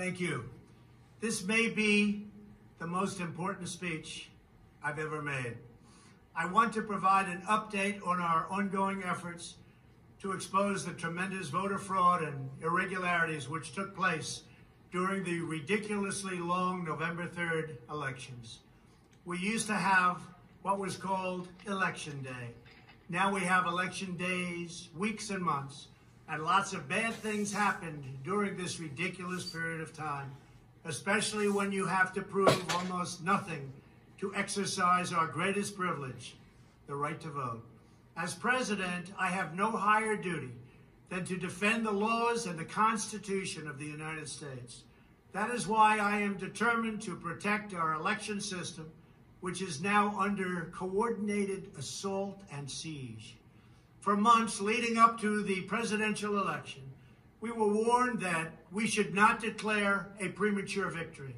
Thank you. This may be the most important speech I've ever made. I want to provide an update on our ongoing efforts to expose the tremendous voter fraud and irregularities which took place during the ridiculously long November 3rd elections. We used to have what was called Election Day. Now we have election days, weeks and months, and lots of bad things happened during this ridiculous period of time, especially when you have to prove almost nothing to exercise our greatest privilege, the right to vote. As president, I have no higher duty than to defend the laws and the Constitution of the United States. That is why I am determined to protect our election system, which is now under coordinated assault and siege. For months leading up to the presidential election, we were warned that we should not declare a premature victory.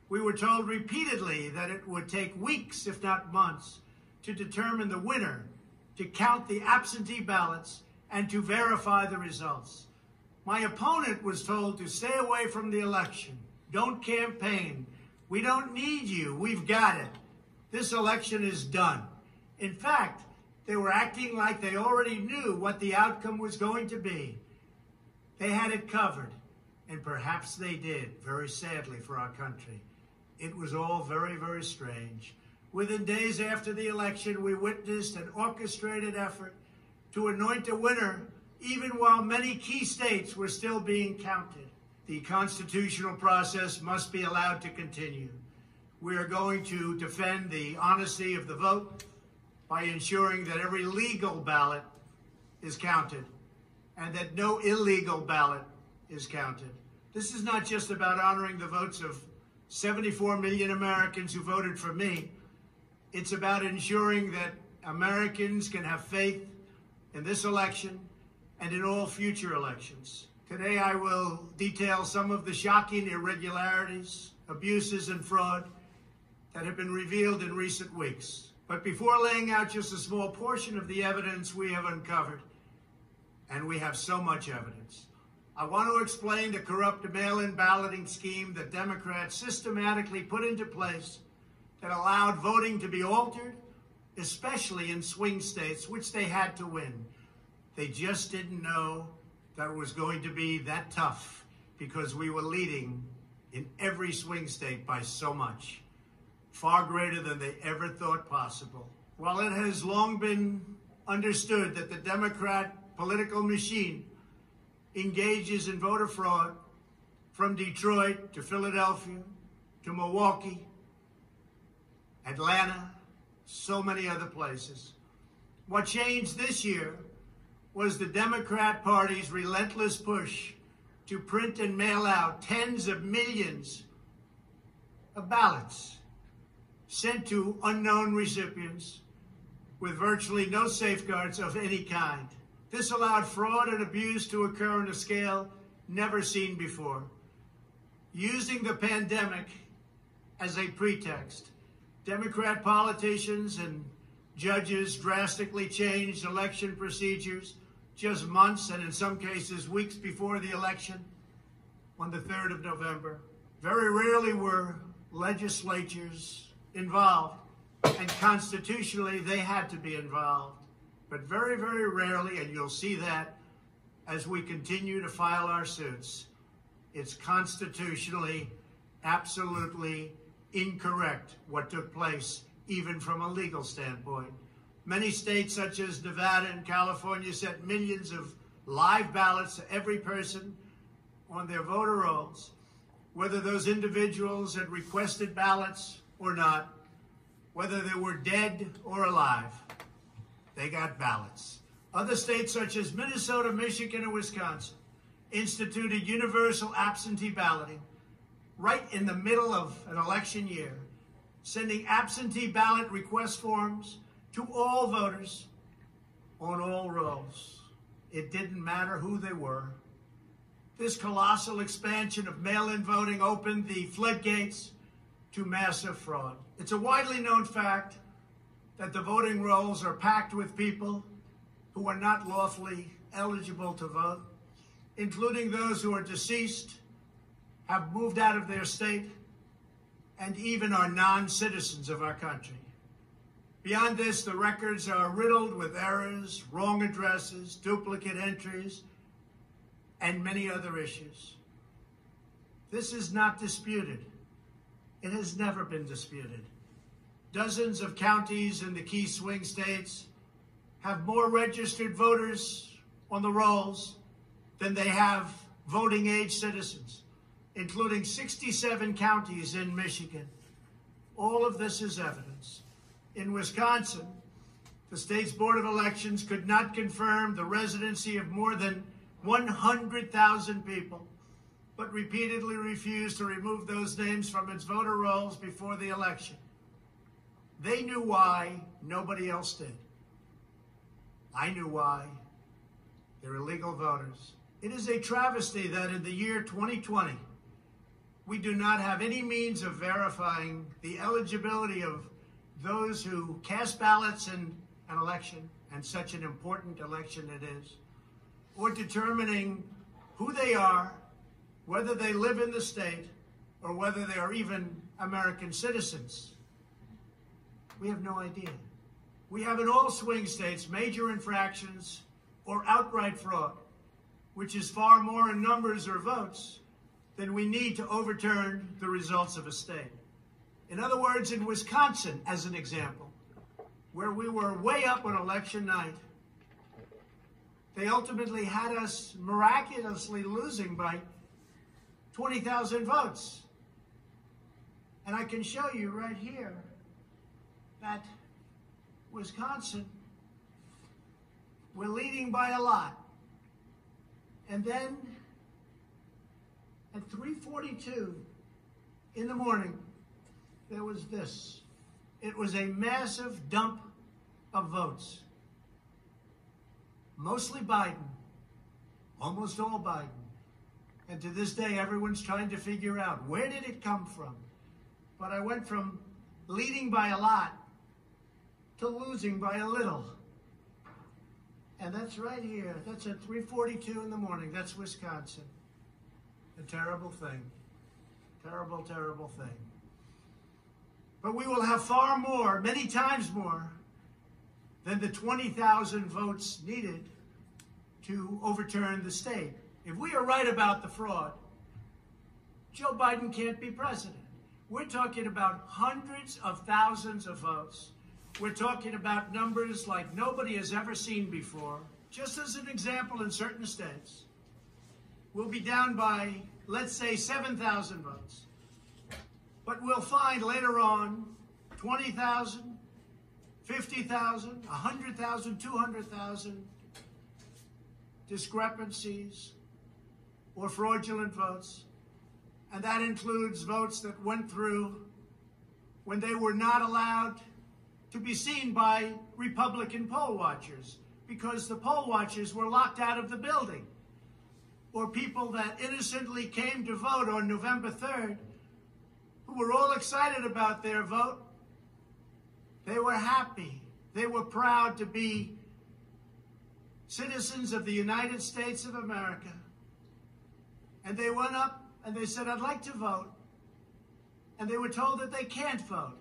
We were told repeatedly that it would take weeks, if not months, to determine the winner, to count the absentee ballots, and to verify the results. My opponent was told to stay away from the election. Don't campaign. We don't need you. We've got it. This election is done. In fact, they were acting like they already knew what the outcome was going to be. They had it covered, and perhaps they did, very sadly for our country. It was all very, very strange. Within days after the election, we witnessed an orchestrated effort to anoint a winner, even while many key states were still being counted. The constitutional process must be allowed to continue. We are going to defend the honesty of the vote by ensuring that every legal ballot is counted and that no illegal ballot is counted. This is not just about honoring the votes of 74 million Americans who voted for me. It's about ensuring that Americans can have faith in this election and in all future elections. Today, I will detail some of the shocking irregularities, abuses, and fraud that have been revealed in recent weeks. But before laying out just a small portion of the evidence we have uncovered, and we have so much evidence, I want to explain the corrupt mail-in balloting scheme that Democrats systematically put into place that allowed voting to be altered, especially in swing states, which they had to win. They just didn't know that it was going to be that tough because we were leading in every swing state by so much, far greater than they ever thought possible. While it has long been understood that the Democrat political machine engages in voter fraud from Detroit to Philadelphia to Milwaukee, Atlanta, so many other places. What changed this year was the Democrat Party's relentless push to print and mail out tens of millions of ballots sent to unknown recipients with virtually no safeguards of any kind. This allowed fraud and abuse to occur on a scale never seen before. Using the pandemic as a pretext, Democrat politicians and judges drastically changed election procedures just months and in some cases weeks before the election on the 3rd of November. Very rarely were legislatures involved, and constitutionally they had to be involved. But very, very rarely, and you'll see that as we continue to file our suits, it's constitutionally absolutely incorrect what took place, even from a legal standpoint. Many states, such as Nevada and California, sent millions of live ballots to every person on their voter rolls, whether those individuals had requested ballots or not, whether they were dead or alive. They got ballots. Other states, such as Minnesota, Michigan, and Wisconsin, instituted universal absentee balloting right in the middle of an election year, sending absentee ballot request forms to all voters on all rolls. It didn't matter who they were. This colossal expansion of mail-in voting opened the floodgates to massive fraud. It's a widely known fact that the voting rolls are packed with people who are not lawfully eligible to vote, including those who are deceased, have moved out of their state and even are non-citizens of our country. Beyond this, the records are riddled with errors, wrong addresses, duplicate entries, and many other issues. This is not disputed. It has never been disputed. Dozens of counties in the key swing states have more registered voters on the rolls than they have voting age citizens, including 67 counties in Michigan. All of this is evidence. In Wisconsin, the state's Board of Elections could not confirm the residency of more than 100,000 people, but repeatedly refused to remove those names from its voter rolls before the election. They knew why, nobody else did. I knew why. They're illegal voters. It is a travesty that in the year 2020, we do not have any means of verifying the eligibility of those who cast ballots in an election, and such an important election it is, or determining who they are, whether they live in the state, or whether they are even American citizens. We have no idea. We have in all swing states major infractions or outright fraud, which is far more in numbers or votes than we need to overturn the results of a state. In other words, in Wisconsin, as an example, where we were way up on election night, they ultimately had us miraculously losing by 20,000 votes. And I can show you right here that Wisconsin, we're leading by a lot. And then at 3:42 in the morning, there was this. It was a massive dump of votes. Mostly Biden, almost all Biden. And to this day, everyone's trying to figure out, where did it come from? But I went from leading by a lot to losing by a little. And that's right here. That's at 3:42 in the morning. That's Wisconsin. A terrible thing. Terrible, terrible thing. But we will have far more, many times more, than the 20,000 votes needed to overturn the state. If we are right about the fraud, Joe Biden can't be president. We're talking about hundreds of thousands of votes. We're talking about numbers like nobody has ever seen before. Just as an example, in certain states, we'll be down by, let's say, 7,000 votes. But we'll find later on 20,000, 50,000, 100,000, 200,000 discrepancies or fraudulent votes. And that includes votes that went through when they were not allowed to be seen by Republican poll watchers because the poll watchers were locked out of the building. Or people that innocently came to vote on November 3rd who were all excited about their vote. They were happy. They were proud to be citizens of the United States of America. And they went up and they said, I'd like to vote. And they were told that they can't vote.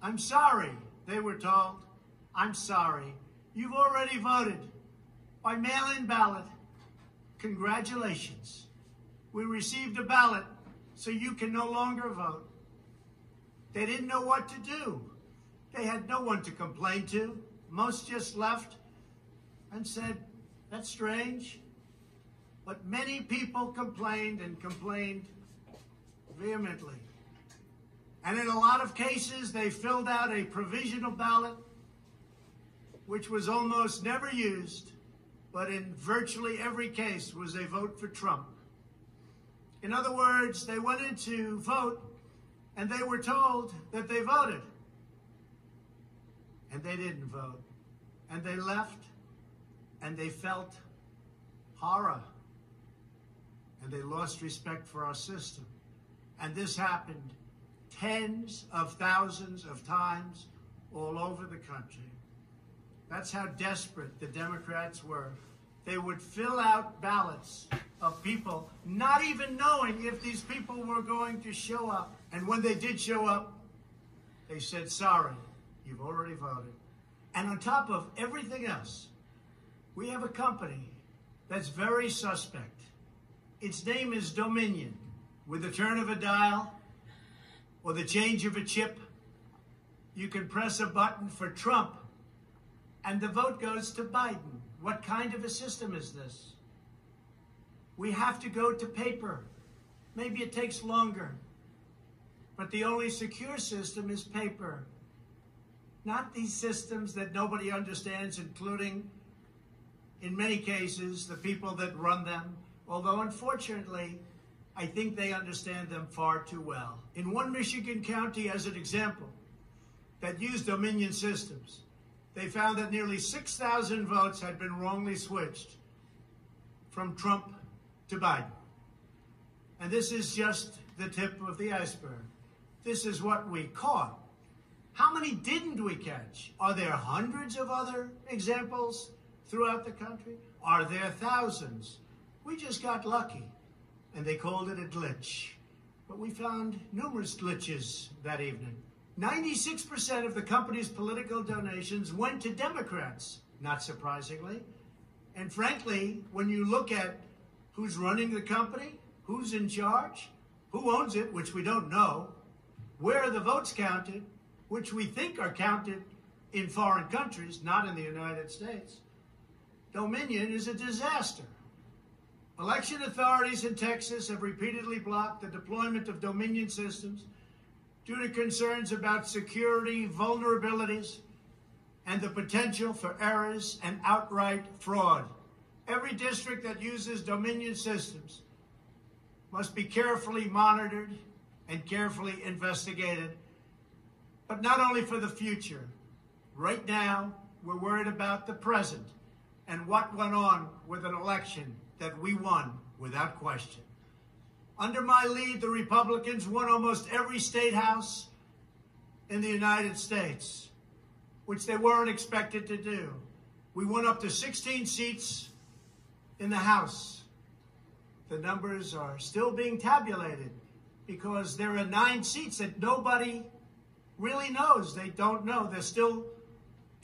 I'm sorry, they were told. I'm sorry. You've already voted by mail-in ballot. Congratulations. We received a ballot, so you can no longer vote. They didn't know what to do. They had no one to complain to. Most just left and said, that's strange. But many people complained and complained vehemently. And in a lot of cases, they filled out a provisional ballot, which was almost never used, but in virtually every case was a vote for Trump. In other words, they went in to vote, and they were told that they voted. And they didn't vote. And they left, and they felt horror. And they lost respect for our system. And this happened tens of thousands of times all over the country. That's how desperate the Democrats were. They would fill out ballots of people, not even knowing if these people were going to show up. And when they did show up, they said, sorry, you've already voted. And on top of everything else, we have a company that's very suspect. Its name is Dominion. With the turn of a dial or the change of a chip, you can press a button for Trump and the vote goes to Biden. What kind of a system is this? We have to go to paper. Maybe it takes longer. But the only secure system is paper. Not these systems that nobody understands, including, in many cases, the people that run them. Although, unfortunately, I think they understand them far too well. In one Michigan county, as an example, that used Dominion systems, they found that nearly 6,000 votes had been wrongly switched from Trump to Biden. And this is just the tip of the iceberg. This is what we caught. How many didn't we catch? Are there hundreds of other examples throughout the country? Are there thousands? We just got lucky, and they called it a glitch. But we found numerous glitches that evening. 96% of the company's political donations went to Democrats, not surprisingly. And frankly, when you look at who's running the company, who's in charge, who owns it, which we don't know, where are the votes counted, which we think are counted in foreign countries, not in the United States, Dominion is a disaster. Election authorities in Texas have repeatedly blocked the deployment of Dominion systems due to concerns about security vulnerabilities and the potential for errors and outright fraud. Every district that uses Dominion systems must be carefully monitored and carefully investigated, but not only for the future. Right now, we're worried about the present and what went on with an election that we won without question. Under my lead, the Republicans won almost every state house in the United States, which they weren't expected to do. We won up to 16 seats in the House. The numbers are still being tabulated because there are 9 seats that nobody really knows. They don't know. They're still,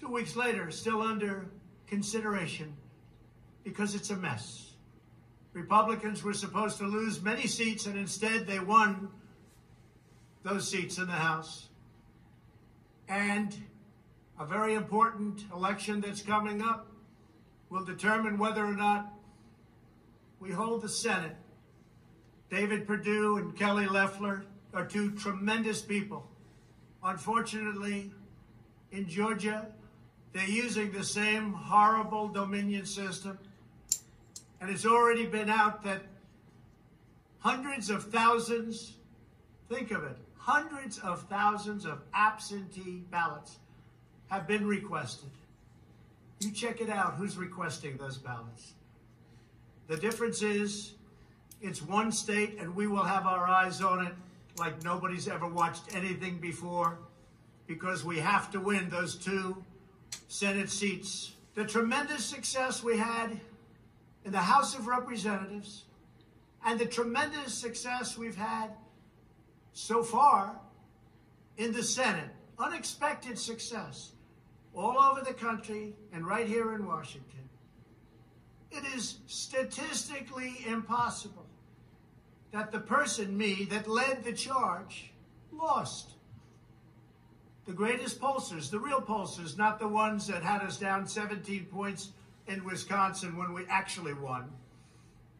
2 weeks later, still under consideration because it's a mess. Republicans were supposed to lose many seats, and instead they won those seats in the House. And a very important election that's coming up will determine whether or not we hold the Senate. David Perdue and Kelly Loeffler are 2 tremendous people. Unfortunately, in Georgia, they're using the same horrible Dominion system. And it's already been out that hundreds of thousands, think of it, hundreds of thousands of absentee ballots have been requested. You check it out, who's requesting those ballots. The difference is it's one state and we will have our eyes on it like nobody's ever watched anything before because we have to win those 2 Senate seats. The tremendous success we had in the House of Representatives and the tremendous success we've had so far in the Senate, unexpected success all over the country and right here in Washington. It is statistically impossible that the person, me, that led the charge, lost. The greatest pollsters, the real pollsters, not the ones that had us down 17 points in Wisconsin when we actually won,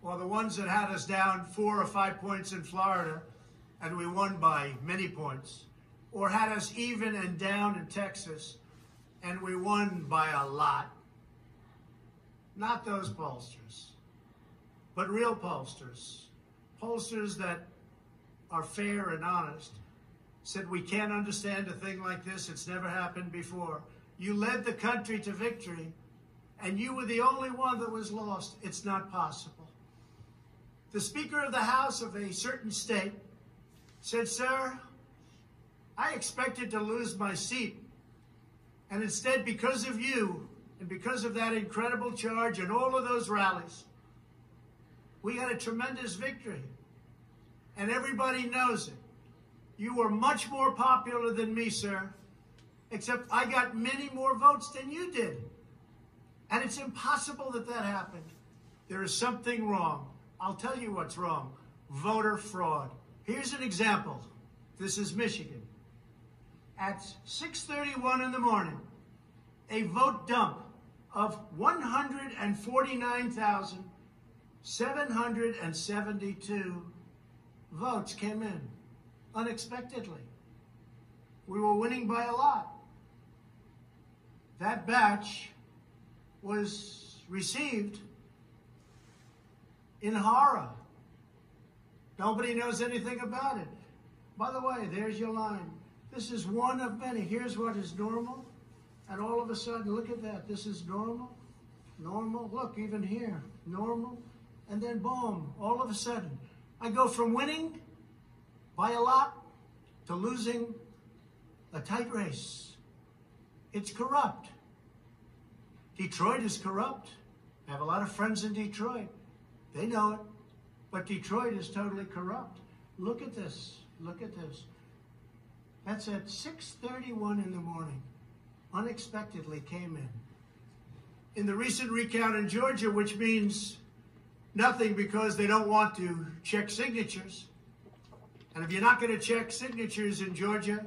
or the ones that had us down 4 or 5 points in Florida and we won by many points, or had us even and down in Texas and we won by a lot. Not those pollsters, but real pollsters, pollsters that are fair and honest, said we can't understand a thing like this. It's never happened before. You led the country to victory, and you were the only one that was lost. It's not possible. The Speaker of the House of a certain state said, sir, I expected to lose my seat. And instead, because of you, and because of that incredible charge and all of those rallies, We had a tremendous victory. And everybody knows it. You were much more popular than me, sir. Except I got many more votes than you did. And it's impossible that that happened. There is something wrong. I'll tell you what's wrong. Voter fraud. Here's an example. This is Michigan. At 6:31 in the morning, a vote dump of 149,772 votes came in unexpectedly. We were winning by a lot. That batch was received in horror. Nobody knows anything about it. By the way, there's your line. This is one of many. Here's what is normal. And all of a sudden, look at that. This is normal. Normal. Look, even here. Normal. And then boom. All of a sudden, I go from winning by a lot to losing a tight race. It's corrupt. Detroit is corrupt. I have a lot of friends in Detroit. They know it. But Detroit is totally corrupt. Look at this. Look at this. That's at 6:31 in the morning. Unexpectedly came in. In the recent recount in Georgia, which means nothing because they don't want to check signatures. And if you're not going to check signatures in Georgia,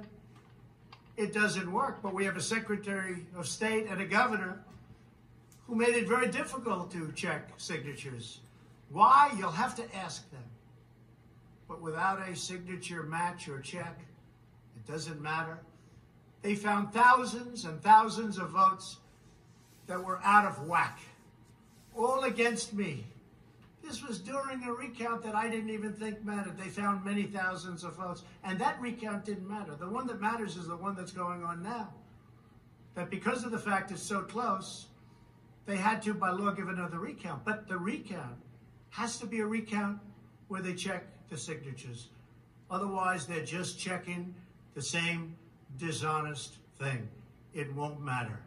it doesn't work. But we have a Secretary of State and a governor who made it very difficult to check signatures. Why? You'll have to ask them. But without a signature match or check, it doesn't matter. They found thousands and thousands of votes that were out of whack, all against me. This was during a recount that I didn't even think mattered. They found many thousands of votes, and that recount didn't matter. The one that matters is the one that's going on now. That because of the fact it's so close, they had to, by law, give another recount. But the recount has to be a recount where they check the signatures. Otherwise, they're just checking the same dishonest thing. It won't matter.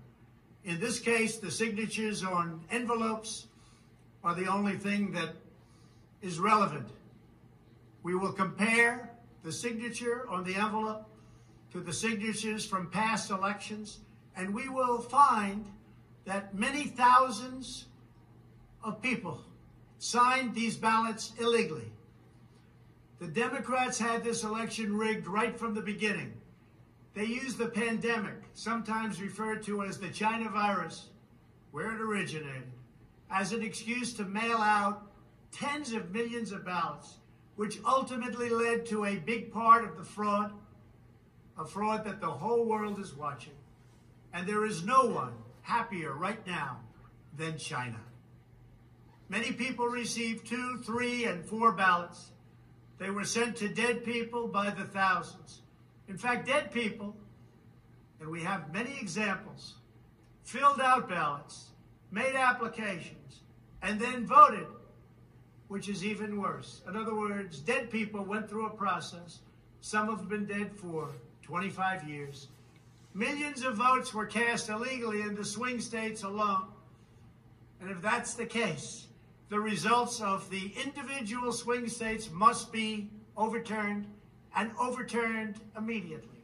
In this case, the signatures on envelopes are the only thing that is relevant. We will compare the signature on the envelope to the signatures from past elections, and we will find that many thousands of people signed these ballots illegally. The Democrats had this election rigged right from the beginning. They used the pandemic, sometimes referred to as the China virus, where it originated, as an excuse to mail out tens of millions of ballots, which ultimately led to a big part of the fraud, a fraud that the whole world is watching. And there is no one happier right now than China. Many people received 2, 3, and 4 ballots. They were sent to dead people by the thousands. In fact, dead people, and we have many examples, filled out ballots, made applications, and then voted, which is even worse. In other words, dead people went through a process. Some have been dead for 25 years. Millions of votes were cast illegally in the swing states alone. And if that's the case, the results of the individual swing states must be overturned, and overturned immediately.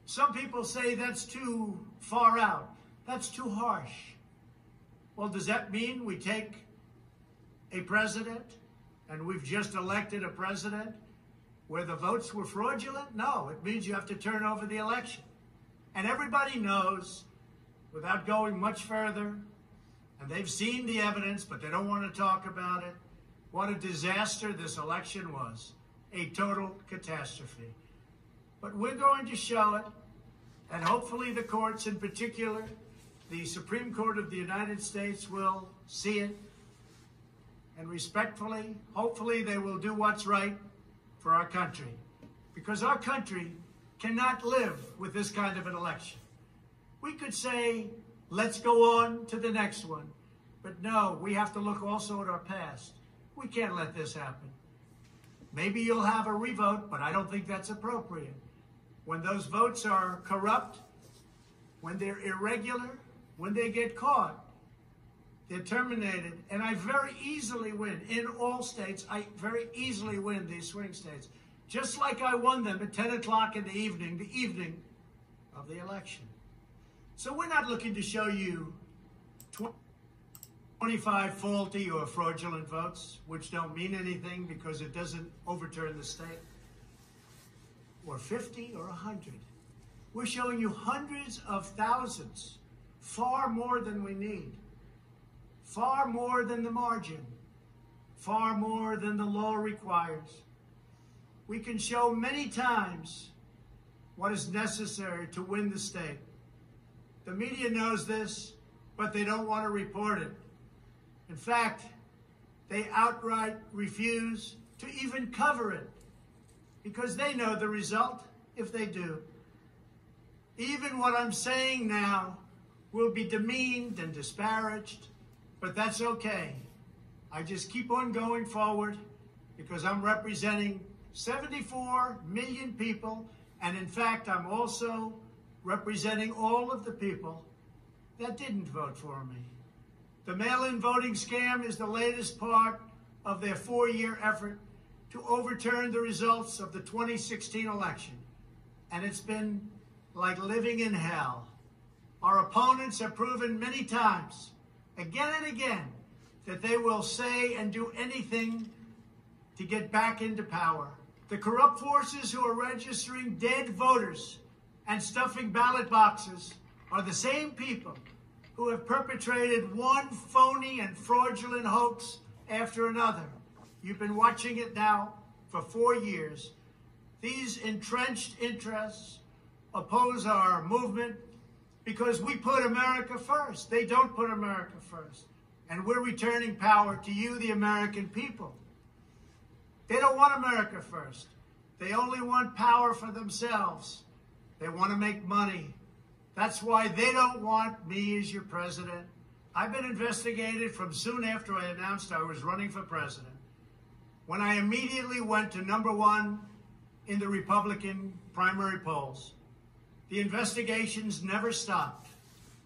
Some people say that's too far out. That's too harsh. Well, does that mean we take a president, and we've just elected a president where the votes were fraudulent? No, it means you have to turn over the election. And everybody knows, without going much further, and they've seen the evidence, but they don't want to talk about it, what a disaster this election was. A total catastrophe. But we're going to show it, and hopefully the courts, in particular, the Supreme Court of the United States, will see it, and respectfully, hopefully they will do what's right for our country. Because our country cannot live with this kind of an election. We could say, let's go on to the next one. But no, we have to look also at our past. We can't let this happen. Maybe you'll have a revote, but I don't think that's appropriate. When those votes are corrupt, when they're irregular, when they get caught, They're terminated, and I very easily win. In all states, I very easily win these swing states. Just like I won them at 10 o'clock in the evening of the election. So we're not looking to show you 25 faulty or fraudulent votes, which don't mean anything because it doesn't overturn the state, or 50 or 100. We're showing you hundreds of thousands, far more than we need, far more than the margin, far more than the law requires. We can show many times what is necessary to win the state. The media knows this, but they don't want to report it. In fact, they outright refuse to even cover it because they know the result if they do. Even what I'm saying now will be demeaned and disparaged, but that's okay. I just keep on going forward because I'm representing 74 million people, and in fact, I'm also representing all of the people that didn't vote for me. The mail-in voting scam is the latest part of their 4-year effort to overturn the results of the 2016 election, and it's been like living in hell. Our opponents have proven many times, again and again, that they will say and do anything to get back into power. The corrupt forces who are registering dead voters and stuffing ballot boxes are the same people who have perpetrated one phony and fraudulent hoax after another. You've been watching it now for 4 years. These entrenched interests oppose our movement because we put America first. They don't put America first. And we're returning power to you, the American people. They don't want America first. They only want power for themselves. They want to make money. That's why they don't want me as your president. I've been investigated from soon after I announced I was running for president, when I immediately went to #1 in the Republican primary polls. The investigations never stopped.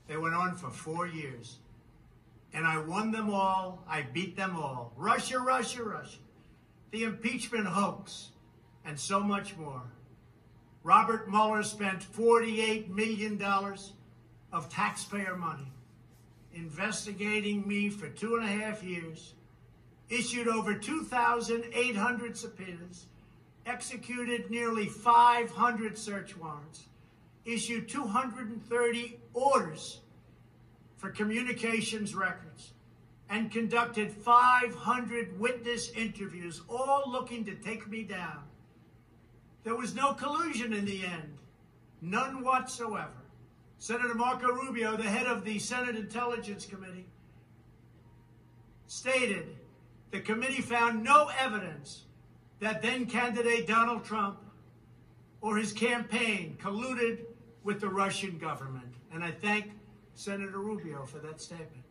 They went on for 4 years. And I won them all. I beat them all. Russia, Russia, Russia. The impeachment hoax, and so much more. Robert Mueller spent $48 million of taxpayer money investigating me for 2.5 years, issued over 2,800 subpoenas, executed nearly 500 search warrants, issued 230 orders for communications records, and conducted 500 witness interviews, all looking to take me down. There was no collusion in the end, none whatsoever. Senator Marco Rubio, the head of the Senate Intelligence Committee, stated the committee found no evidence that then-candidate Donald Trump or his campaign colluded with the Russian government. And I thank Senator Rubio for that statement.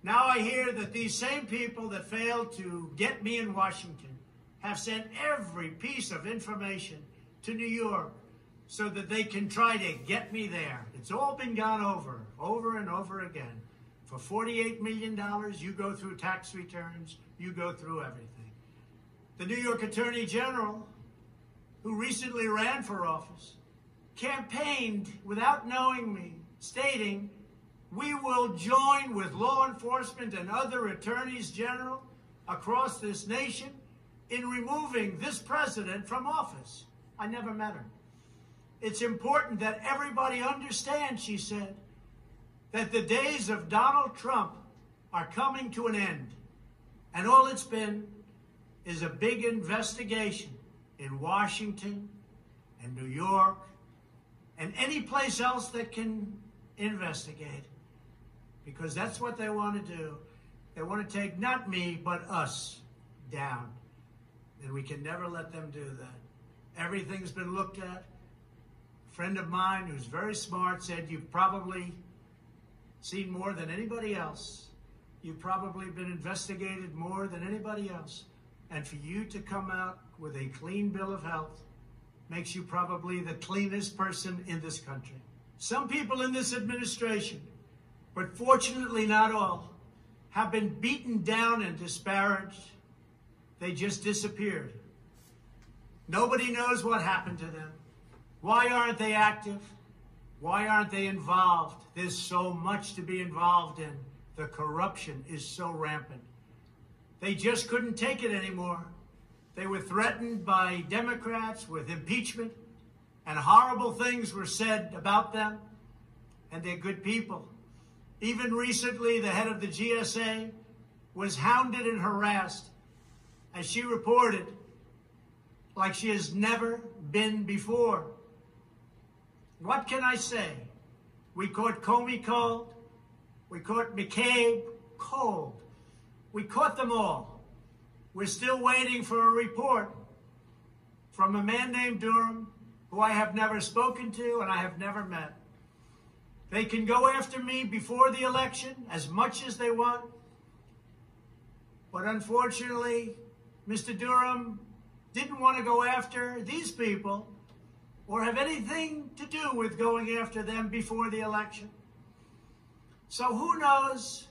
Now I hear that these same people that failed to get me in Washington have sent every piece of information to New York so that they can try to get me there. It's all been gone over and over again. For $48 million, you go through tax returns, you go through everything. The New York Attorney General, who recently ran for office, campaigned without knowing me, stating, "We will join with law enforcement and other attorneys general across this nation in removing this president from office." I never met her. It's important that everybody understand, she said, that the days of Donald Trump are coming to an end. And all it's been is a big investigation in Washington and New York and any place else that can investigate. Because that's what they want to do. They want to take not me, but us down. And we can never let them do that. Everything's been looked at. A friend of mine who's very smart said, "You've probably seen more than anybody else. You've probably been investigated more than anybody else. And for you to come out with a clean bill of health makes you probably the cleanest person in this country." Some people in this administration, but fortunately not all, have been beaten down and disparaged. They just disappeared. Nobody knows what happened to them. Why aren't they active? Why aren't they involved? There's so much to be involved in. The corruption is so rampant. They just couldn't take it anymore. They were threatened by Democrats with impeachment, and horrible things were said about them, and they're good people. Even recently, the head of the GSA was hounded and harassed, as she reported, like she has never been before. What can I say? We caught Comey cold. We caught McCabe cold. We caught them all. We're still waiting for a report from a man named Durham, who I have never spoken to and I have never met. They can go after me before the election as much as they want. But unfortunately, Mr. Durham didn't want to go after these people or have anything to do with going after them before the election. So who knows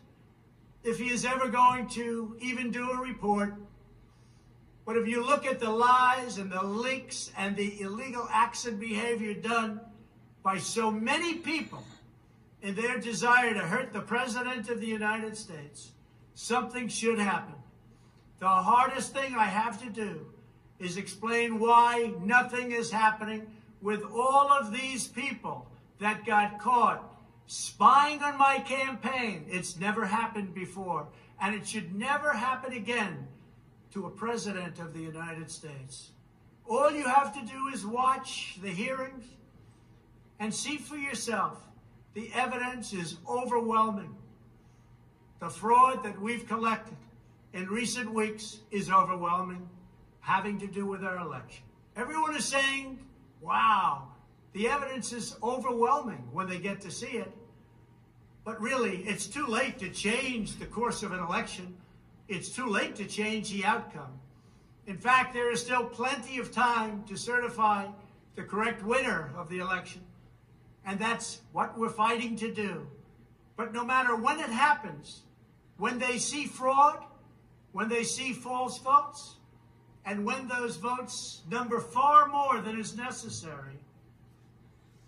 if he is ever going to even do a report. But if you look at the lies and the leaks and the illegal acts and behavior done by so many people in their desire to hurt the President of the United States, something should happen. The hardest thing I have to do is explain why nothing is happening with all of these people that got caught spying on my campaign. It's never happened before, and it should never happen again to a president of the United States. All you have to do is watch the hearings and see for yourself. The evidence is overwhelming. The fraud that we've collected in recent weeks is overwhelming, having to do with our election. Everyone is saying, wow, the evidence is overwhelming when they get to see it. But really, it's too late to change the course of an election. It's too late to change the outcome. In fact, there is still plenty of time to certify the correct winner of the election. And that's what we're fighting to do. But no matter when it happens, when they see fraud, when they see false votes, and when those votes number far more than is necessary,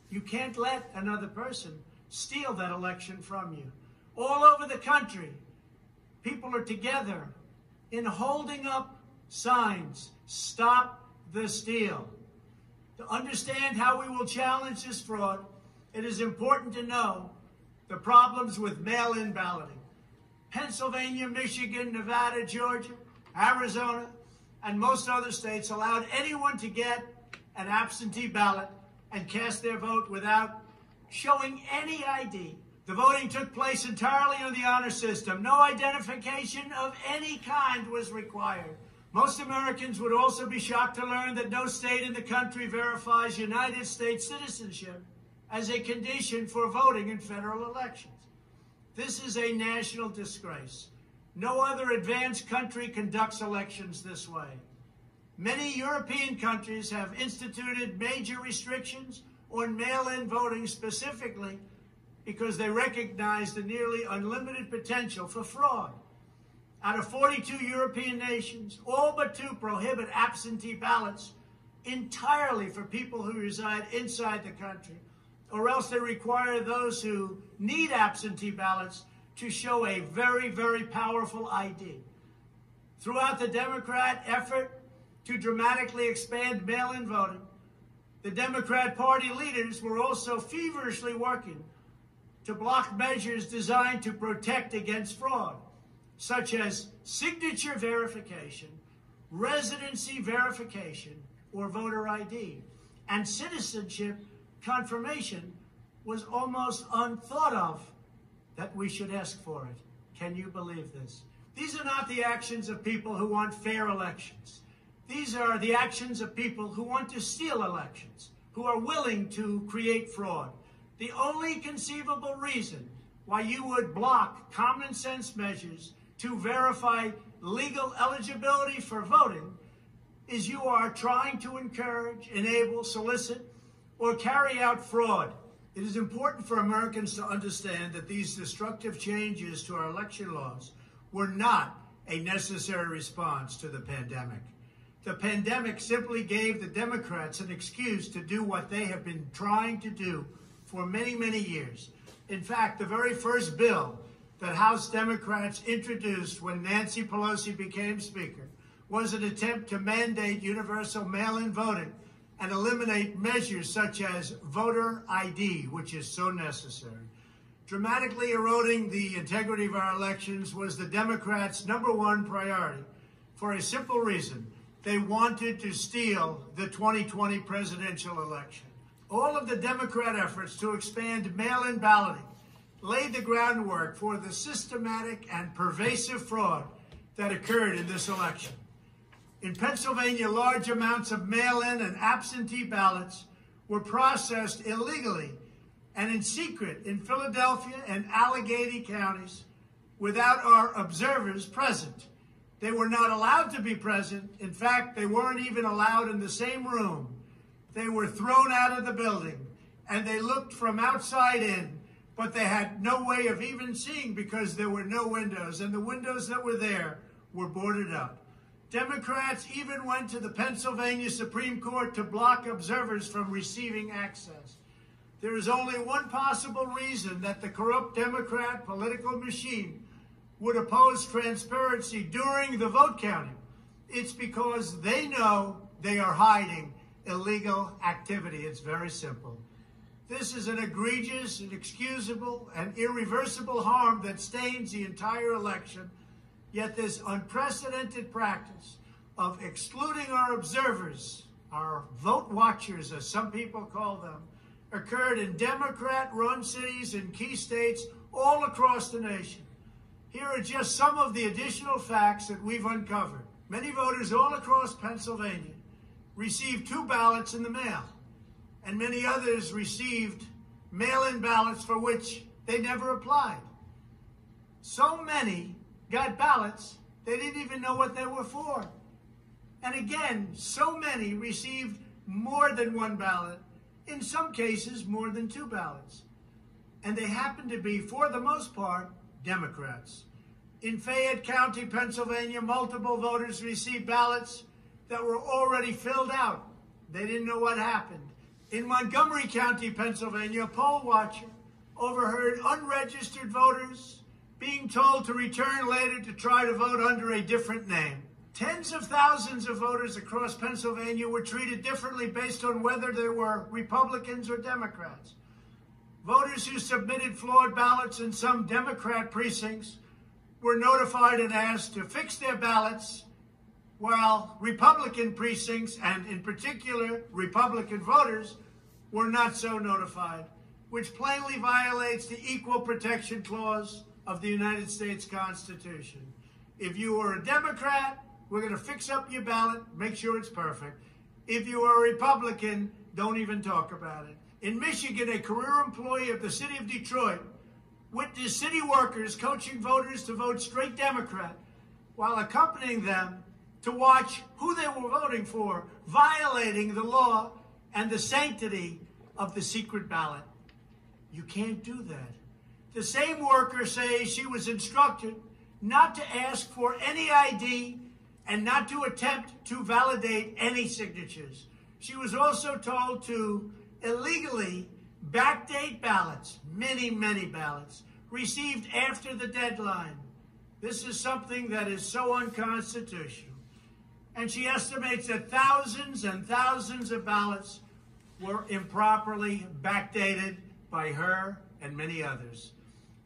you can't let another person steal that election from you. All over the country, people are together in holding up signs, "Stop the Steal." To understand how we will challenge this fraud, it is important to know the problems with mail-in balloting. Pennsylvania, Michigan, Nevada, Georgia, Arizona, and most other states allowed anyone to get an absentee ballot and cast their vote without showing any ID. The voting took place entirely on the honor system. No identification of any kind was required. Most Americans would also be shocked to learn that no state in the country verifies United States citizenship as a condition for voting in federal elections. This is a national disgrace. No other advanced country conducts elections this way. Many European countries have instituted major restrictions on mail-in voting specifically because they recognize the nearly unlimited potential for fraud. Out of 42 European nations, all but 2 prohibit absentee ballots entirely for people who reside inside the country, or else they require those who need absentee ballots to show a very, very powerful ID. Throughout the Democrat effort to dramatically expand mail-in voting, the Democrat Party leaders were also feverishly working to block measures designed to protect against fraud, such as signature verification, residency verification, or voter ID. And citizenship confirmation was almost unthought of that we should ask for it. Can you believe this? These are not the actions of people who want fair elections. These are the actions of people who want to steal elections, who are willing to create fraud. The only conceivable reason why you would block common sense measures to verify legal eligibility for voting is you are trying to encourage, enable, solicit, or carry out fraud. It is important for Americans to understand that these destructive changes to our election laws were not a necessary response to the pandemic. The pandemic simply gave the Democrats an excuse to do what they have been trying to do for many, many years. In fact, the very first bill that House Democrats introduced when Nancy Pelosi became Speaker was an attempt to mandate universal mail-in voting and eliminate measures such as voter ID, which is so necessary. Dramatically eroding the integrity of our elections was the Democrats' #1 priority for a simple reason. They wanted to steal the 2020 presidential election. All of the Democrat efforts to expand mail-in balloting laid the groundwork for the systematic and pervasive fraud that occurred in this election. In Pennsylvania, large amounts of mail-in and absentee ballots were processed illegally and in secret in Philadelphia and Allegheny counties without our observers present. They were not allowed to be present. In fact, they weren't even allowed in the same room. They were thrown out of the building, and they looked from outside in, but they had no way of even seeing because there were no windows, and the windows that were there were boarded up. Democrats even went to the Pennsylvania Supreme Court to block observers from receiving access. There is only one possible reason that the corrupt Democrat political machine would oppose transparency during the vote counting. It's because they know they are hiding illegal activity. It's very simple. This is an egregious, inexcusable, and irreversible harm that stains the entire election. Yet this unprecedented practice of excluding our observers, our vote watchers, as some people call them, occurred in Democrat-run cities and key states all across the nation. Here are just some of the additional facts that we've uncovered. Many voters all across Pennsylvania received 2 ballots in the mail, and many others received mail-in ballots for which they never applied. So many got ballots, they didn't even know what they were for. And again, so many received more than 1 ballot, in some cases more than 2 ballots. And they happened to be, for the most part, Democrats. In Fayette County, Pennsylvania, multiple voters received ballots that were already filled out. They didn't know what happened. In Montgomery County, Pennsylvania, a poll watcher overheard unregistered voters being told to return later to try to vote under a different name. Tens of thousands of voters across Pennsylvania were treated differently based on whether they were Republicans or Democrats. Voters who submitted flawed ballots in some Democrat precincts were notified and asked to fix their ballots, while Republican precincts, and in particular Republican voters, were not so notified, which plainly violates the Equal Protection Clause of the United States Constitution. If you are a Democrat, we're going to fix up your ballot, make sure it's perfect. If you are a Republican, don't even talk about it. In Michigan, a career employee of the city of Detroit witnessed city workers coaching voters to vote straight Democrat while accompanying them to watch who they were voting for, violating the law and the sanctity of the secret ballot. You can't do that. The same worker says she was instructed not to ask for any ID and not to attempt to validate any signatures. She was also told to illegally backdate ballots, many, many ballots, received after the deadline. This is something that is so unconstitutional. And she estimates that thousands and thousands of ballots were improperly backdated by her and many others.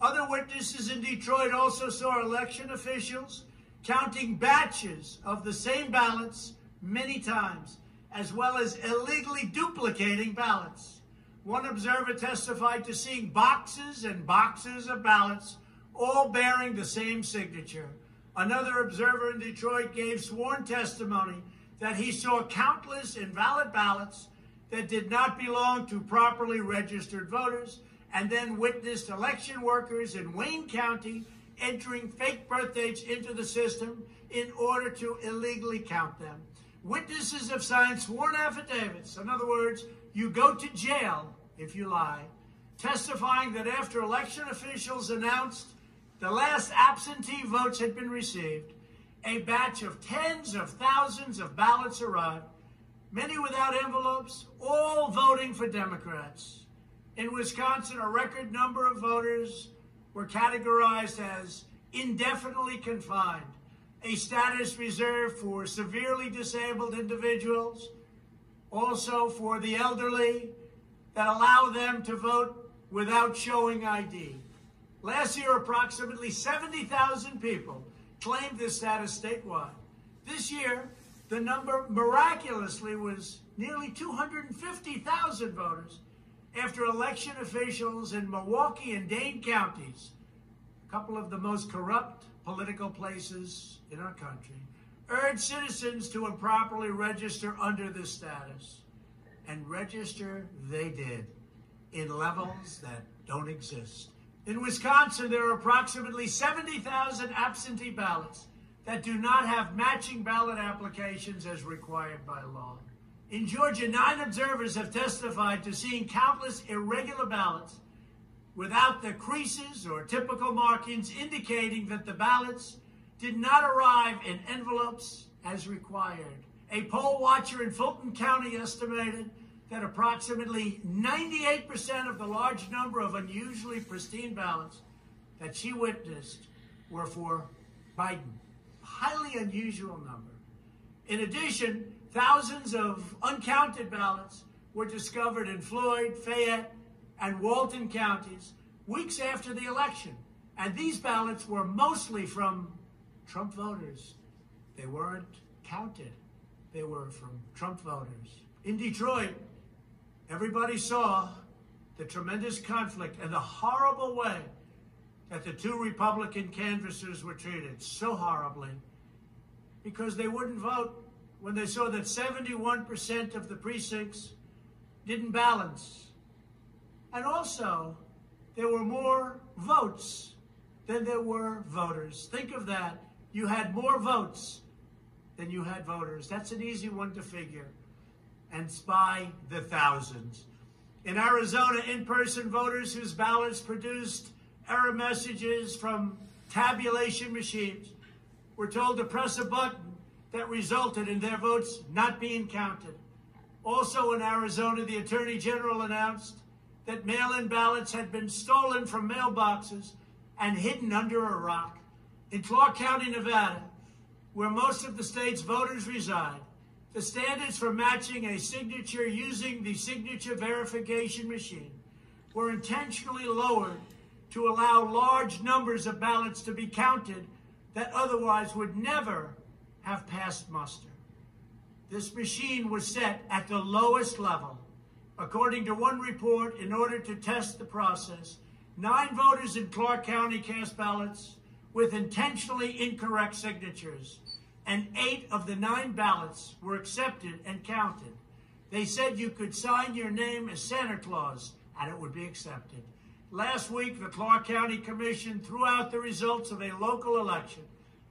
Other witnesses in Detroit also saw election officials counting batches of the same ballots many times, as well as illegally duplicating ballots. One observer testified to seeing boxes and boxes of ballots, all bearing the same signature. Another observer in Detroit gave sworn testimony that he saw countless invalid ballots that did not belong to properly registered voters, and then witnessed election workers in Wayne County entering fake birth dates into the system in order to illegally count them. Witnesses have signed sworn affidavits. In other words, you go to jail if you lie, testifying that after election officials announced the last absentee votes had been received, a batch of tens of thousands of ballots arrived, many without envelopes, all voting for Democrats. In Wisconsin, a record number of voters were categorized as indefinitely confined, a status reserved for severely disabled individuals, also for the elderly, that allow them to vote without showing ID. Last year, approximately 70,000 people claimed this status statewide. This year, the number miraculously was nearly 250,000 voters after election officials in Milwaukee and Dane counties, a couple of the most corrupt political places in our country, urged citizens to improperly register under this status. And register they did in levels that don't exist. In Wisconsin, there are approximately 70,000 absentee ballots that do not have matching ballot applications as required by law. In Georgia, 9 observers have testified to seeing countless irregular ballots without the creases or typical markings indicating that the ballots did not arrive in envelopes as required. A poll watcher in Fulton County estimated that approximately 98% of the large number of unusually pristine ballots that she witnessed were for Biden. A highly unusual number. In addition, thousands of uncounted ballots were discovered in Floyd, Fayette, and Walton counties weeks after the election. And these ballots were mostly from Trump voters. They weren't counted. They were from Trump voters. In Detroit, everybody saw the tremendous conflict and the horrible way that the 2 Republican canvassers were treated, so horribly, because they wouldn't vote when they saw that 71% of the precincts didn't balance. And also, there were more votes than there were voters. Think of that. You had more votes than you had voters. That's an easy one to figure. And it's by the thousands. In Arizona, in-person voters whose ballots produced error messages from tabulation machines were told to press a button that resulted in their votes not being counted. Also in Arizona, the Attorney General announced that mail-in ballots had been stolen from mailboxes and hidden under a rock. In Clark County, Nevada, where most of the state's voters reside, the standards for matching a signature using the signature verification machine were intentionally lowered to allow large numbers of ballots to be counted that otherwise would never have passed muster. This machine was set at the lowest level. According to one report, in order to test the process, 9 voters in Clark County cast ballots with intentionally incorrect signatures, and 8 of the 9 ballots were accepted and counted. They said you could sign your name as Santa Claus, and it would be accepted. Last week, the Clark County Commission threw out the results of a local election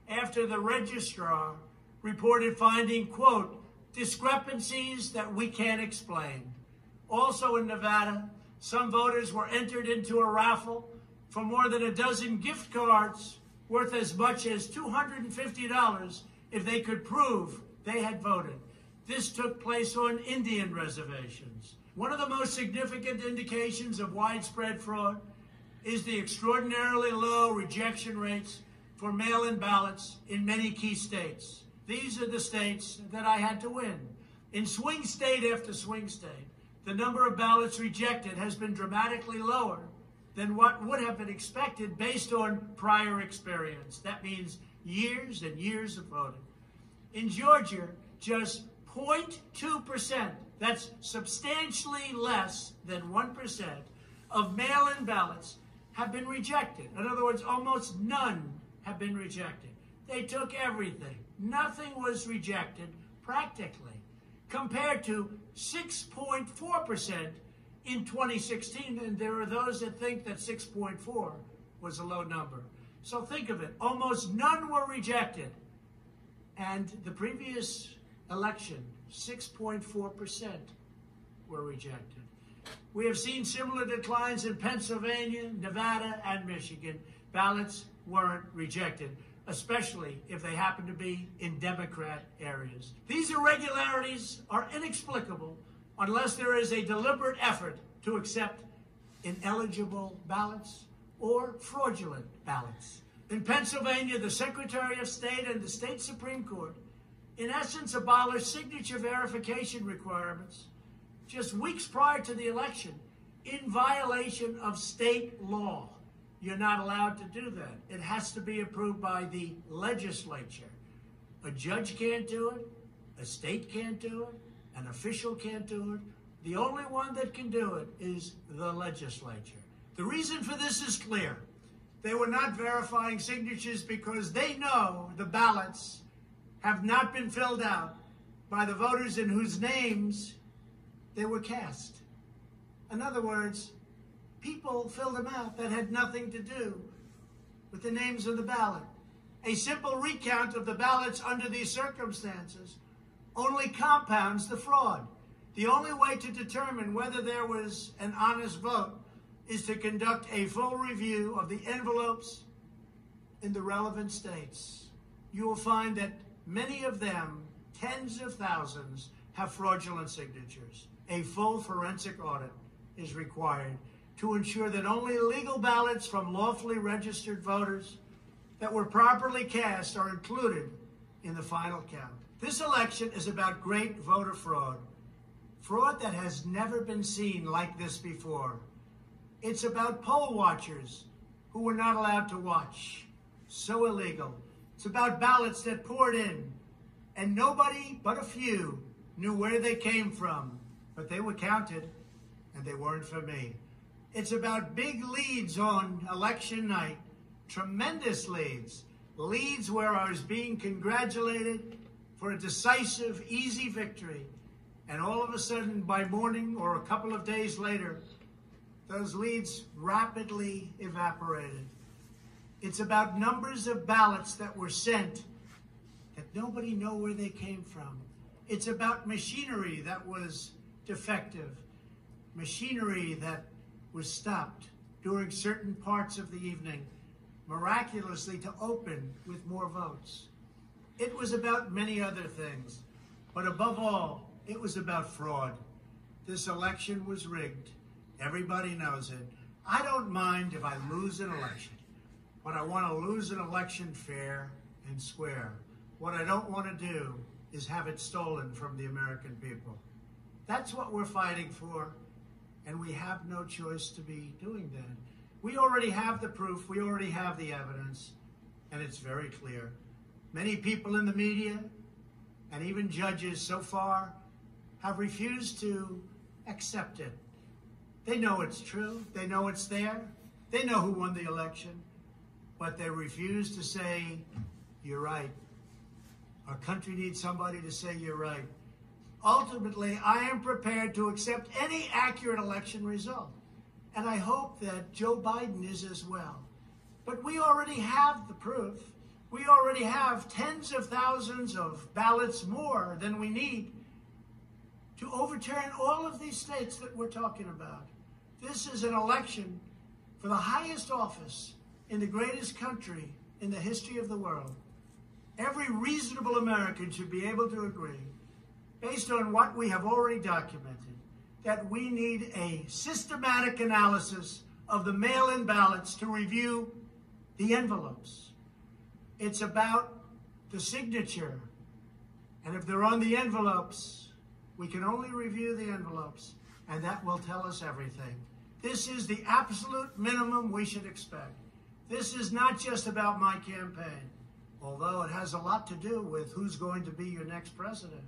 after the registrar reported finding, quote, discrepancies that we can't explain. Also in Nevada, some voters were entered into a raffle for more than a dozen gift cards worth as much as $250 if they could prove they had voted. This took place on Indian reservations. One of the most significant indications of widespread fraud is the extraordinarily low rejection rates for mail-in ballots in many key states. These are the states that I had to win. In swing state after swing state, the number of ballots rejected has been dramatically lower than what would have been expected based on prior experience. That means years and years of voting. In Georgia, just 0.2%, that's substantially less than 1%, of mail-in ballots have been rejected. In other words, almost none have been rejected. They took everything. Nothing was rejected, practically, compared to 6.4% in 2016. And there are those that think that 6.4 was a low number. So think of it. Almost none were rejected. And the previous election, 6.4% were rejected. We have seen similar declines in Pennsylvania, Nevada, and Michigan. Ballots weren't rejected, especially if they happen to be in Democrat areas. These irregularities are inexplicable unless there is a deliberate effort to accept ineligible ballots or fraudulent ballots. In Pennsylvania, the Secretary of State and the state Supreme Court, in essence, abolished signature verification requirements just weeks prior to the election in violation of state law. You're not allowed to do that. It has to be approved by the legislature. A judge can't do it. A state can't do it. An official can't do it. The only one that can do it is the legislature. The reason for this is clear. They were not verifying signatures because they know the ballots have not been filled out by the voters in whose names they were cast. In other words, people filled them out that had nothing to do with the names on the ballot. A simple recount of the ballots under these circumstances only compounds the fraud. The only way to determine whether there was an honest vote is to conduct a full review of the envelopes in the relevant states. You will find that many of them, tens of thousands, have fraudulent signatures. A full forensic audit is required to ensure that only legal ballots from lawfully registered voters that were properly cast are included in the final count. This election is about great voter fraud, fraud that has never been seen like this before. It's about poll watchers who were not allowed to watch. So illegal. It's about ballots that poured in, and nobody but a few knew where they came from, but they were counted, and they weren't for me. It's about big leads on election night, tremendous leads, leads where I was being congratulated for a decisive, easy victory, and all of a sudden, by morning or a couple of days later, those leads rapidly evaporated. It's about numbers of ballots that were sent that nobody knew where they came from. It's about machinery that was defective, machinery that was stopped during certain parts of the evening, miraculously to open with more votes. It was about many other things, but above all, it was about fraud. This election was rigged. Everybody knows it. I don't mind if I lose an election, but I want to lose an election fair and square. What I don't want to do is have it stolen from the American people. That's what we're fighting for, and we have no choice to be doing that. We already have the proof, we already have the evidence, and it's very clear. Many people in the media, and even judges so far, have refused to accept it. They know it's true, they know it's there, they know who won the election, but they refuse to say, you're right. Our country needs somebody to say you're right. Ultimately, I am prepared to accept any accurate election result. And I hope that Joe Biden is as well. But we already have the proof. We already have tens of thousands of ballots more than we need to overturn all of these states that we're talking about. This is an election for the highest office in the greatest country in the history of the world. Every reasonable American should be able to agree, based on what we have already documented, that we need a systematic analysis of the mail-in ballots to review the envelopes. It's about the signature. And if they're on the envelopes, we can only review the envelopes, and that will tell us everything. This is the absolute minimum we should expect. This is not just about my campaign, although it has a lot to do with who's going to be your next president.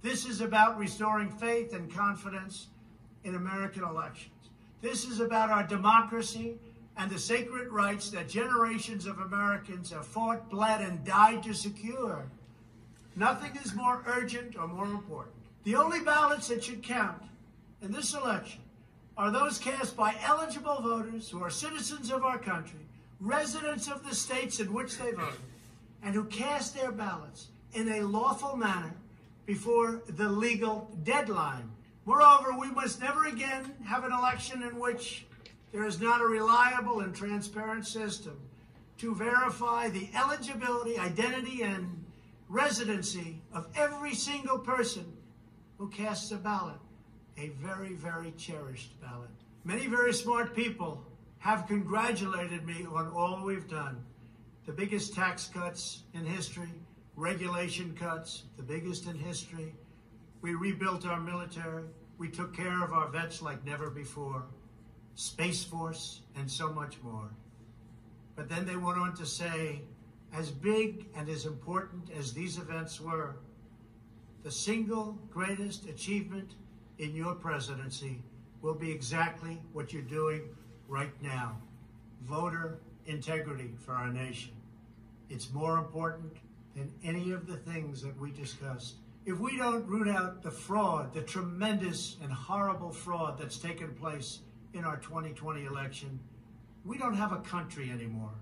This is about restoring faith and confidence in American elections. This is about our democracy and the sacred rights that generations of Americans have fought, bled, and died to secure. Nothing is more urgent or more important. The only ballots that should count in this election are those cast by eligible voters who are citizens of our country, residents of the states in which they voted, and who cast their ballots in a lawful manner before the legal deadline. Moreover, we must never again have an election in which there is not a reliable and transparent system. to verify the eligibility, identity, and residency of every single person who casts a ballot, a very, very cherished ballot. Many very smart people have congratulated me on all we've done. The biggest tax cuts in history, regulation cuts, the biggest in history. We rebuilt our military. We took care of our vets like never before. Space Force, and so much more. But then they went on to say, as big and as important as these events were, the single greatest achievement in your presidency will be exactly what you're doing right now. Voter integrity for our nation. It's more important than any of the things that we discussed. If we don't root out the fraud, the tremendous and horrible fraud that's taken place in our 2020 election, we don't have a country anymore.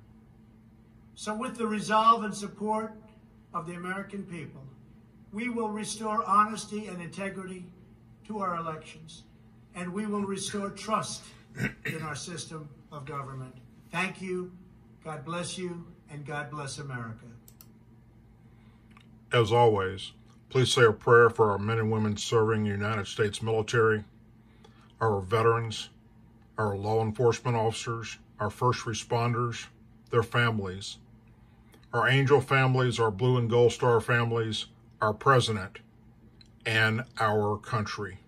So with the resolve and support of the American people, we will restore honesty and integrity to our elections, and we will restore trust in our system of government. Thank you, God bless you, and God bless America. As always, please say a prayer for our men and women serving in the United States military, our veterans, our law enforcement officers, our first responders, their families, our angel families, our blue and gold star families, our president, and our country.